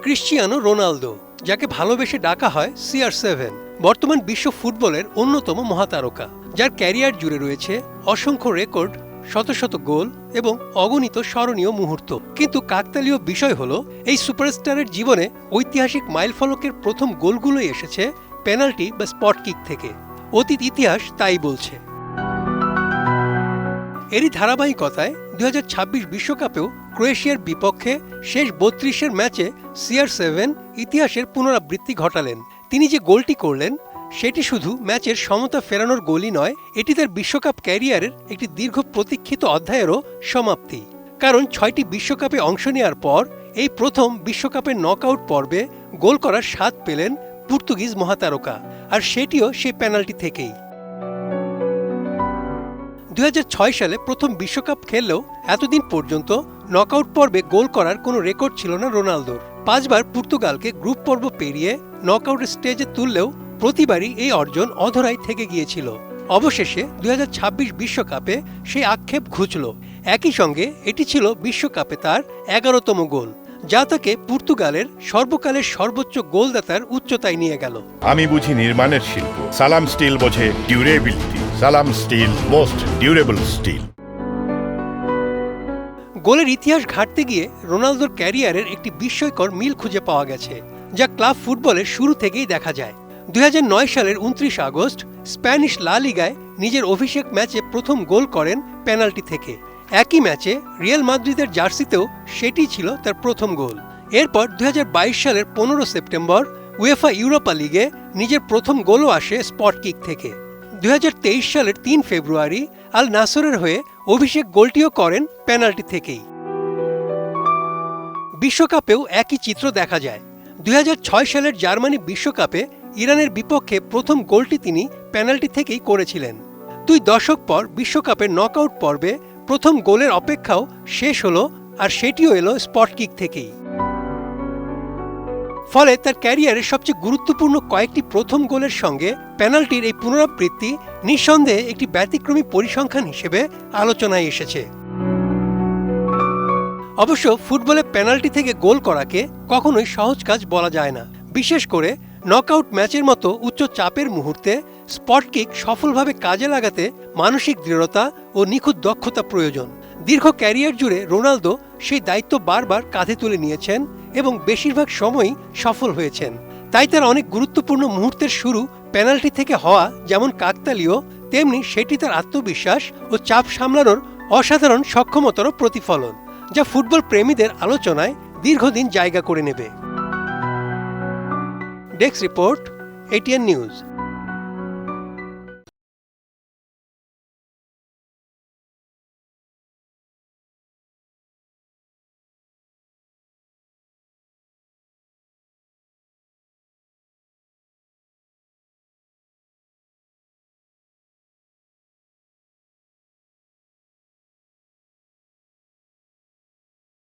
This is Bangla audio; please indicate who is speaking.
Speaker 1: ক্রিশ্চিয়ানো রোনালদো, যাকে ভালোবেসে ডাকা হয় CR7, বর্তমান বিশ্ব ফুটবলের অন্যতম মহাতারকা, যার ক্যারিয়ার জুড়ে রয়েছে অসংখ্য রেকর্ড, শত শত গোল এবং অগণিত স্মরণীয় মুহূর্ত। কিন্তু কাকতালীয় বিষয় হলো, এই সুপারস্টারের জীবনে ঐতিহাসিক মাইলফলকের প্রথম গোলগুলোই এসেছে পেনাল্টি বা স্পট কিক থেকে। অতীত ইতিহাস তাই বলছে। এরই ধারাবাহিকতায় 2026 বিশ্বকাপেও ক্রোয়েশিয়ার বিপক্ষে শেষ 32-এর ম্যাচে CR7 ইতিহাসের পুনরাবৃত্তি ঘটালেন। তিনি যে গোলটি করলেন সেটি শুধু ম্যাচের সমতা ফেরানোর গোলই নয়, এটি তার বিশ্বকাপ ক্যারিয়ারের একটি দীর্ঘ প্রতীক্ষিত অধ্যায়েরও সমাপ্তি। কারণ 6টি বিশ্বকাপে অংশ নেওয়ার পর এই প্রথম বিশ্বকাপের নকআউট পর্বে গোল করার স্বাদ পেলেন পর্তুগিজ মহাতারকা, আর সেটিও সেই পেনাল্টি থেকেই। 2006 সালে প্রথম বিশ্বকাপ খেললেও এতদিন পর্যন্ত নকআউট পর্বে গোল করার কোনো রেকর্ড ছিল না রোনালদোর। 5 বার পর্তুগালকে গ্রুপ পর্ব পেরিয়ে নকআউট স্টেজে তুললেও প্রতিবারই এই অর্জন অধরাই থেকে গিয়েছিল। অবশেষে 2026 বিশ্বকাপে সেই আক্ষেপ ঘুচল। একই সঙ্গে এটি ছিল বিশ্বকাপে তার 11তম গোল, যা তাকে পর্তুগালের সর্বকালের সর্বোচ্চ গোলদাতার উচ্চতায় নিয়ে গেল।
Speaker 2: আমি বুঝি নির্মাণের শিল্প, সালাম স্টিল বোঝে ডিউরেবিলিটি। সালাম স্টিল, মোস্ট ডিউরেবল স্টিল।
Speaker 1: গোলের ইতিহাস ঘাঁটতে গিয়ে রোনালদোর ক্যারিয়ারের একটি বিস্ময়কর মিল খুঁজে পাওয়া গেছে, যা ক্লাব ফুটবলের শুরু থেকেই দেখা যায়। 2009 সালের 29 আগস্ট স্প্যানিশ লা লিগায় নিজের অভিষেক ম্যাচে প্রথম গোল করেন পেনাল্টি থেকে। একই ম্যাচে রিয়াল মাদ্রিদের জার্সিতেও সেটি ছিল তার প্রথম গোল। এরপর 2022 সালের 15 সেপ্টেম্বর উয়েফা ইউরোপা লিগে নিজের প্রথম গোলও আসে স্পট কিক থেকে। 2023 সালের 3 ফেব্রুয়ারি আল নাসরের হয়ে অভিষেক গোলটিও করেন পেনাল্টি থেকেই। বিশ্বকাপেও একই চিত্র দেখা যায়। 2006 সালের জার্মানি বিশ্বকাপে ইরানের বিপক্ষে প্রথম গোলটি তিনি পেনাল্টি থেকেই করেছিলেন। 2 দশক পর বিশ্বকাপের নকআউট পর্বে প্রথম গোলের অপেক্ষাও শেষ হলো, আর সেটিও এলো স্পট কিক থেকেই। ফলে তার ক্যারিয়ারের সবচেয়ে গুরুত্বপূর্ণ কয়েকটি প্রথম গোলের সঙ্গে পেনাল্টির এই পুনরাবৃত্তি নিঃসন্দেহে একটি ব্যতিক্রমী পরিসংখ্যান হিসেবে আলোচনায় এসেছে। অবশ্য ফুটবলে পেনাল্টি থেকে গোল করাকে কখনোই সহজ কাজ বলা যায় না। বিশেষ করে নকআউট ম্যাচের মতো উচ্চ চাপের মুহূর্তে স্পট কিক সফলভাবে কাজে লাগাতে মানসিক দৃঢ়তা ও নিখুঁত দক্ষতা প্রয়োজন। দীর্ঘ ক্যারিয়ার জুড়ে রোনালদো সেই দায়িত্ব বারবার কাঁধে তুলে নিয়েছেন এবং বেশিরভাগ সময়ই সফল হয়েছেন। তাই তার অনেক গুরুত্বপূর্ণ মুহূর্তের শুরু পেনাল্টি থেকে হওয়া যেমন কাকতালীয়, তেমনি সেটি তার আত্মবিশ্বাস ও চাপ সামলানোর অসাধারণ সক্ষমতারও প্রতিফলন, যা ফুটবল প্রেমীদের আলোচনায় দীর্ঘদিন জায়গা করে নেবে। Desk report, ATN news.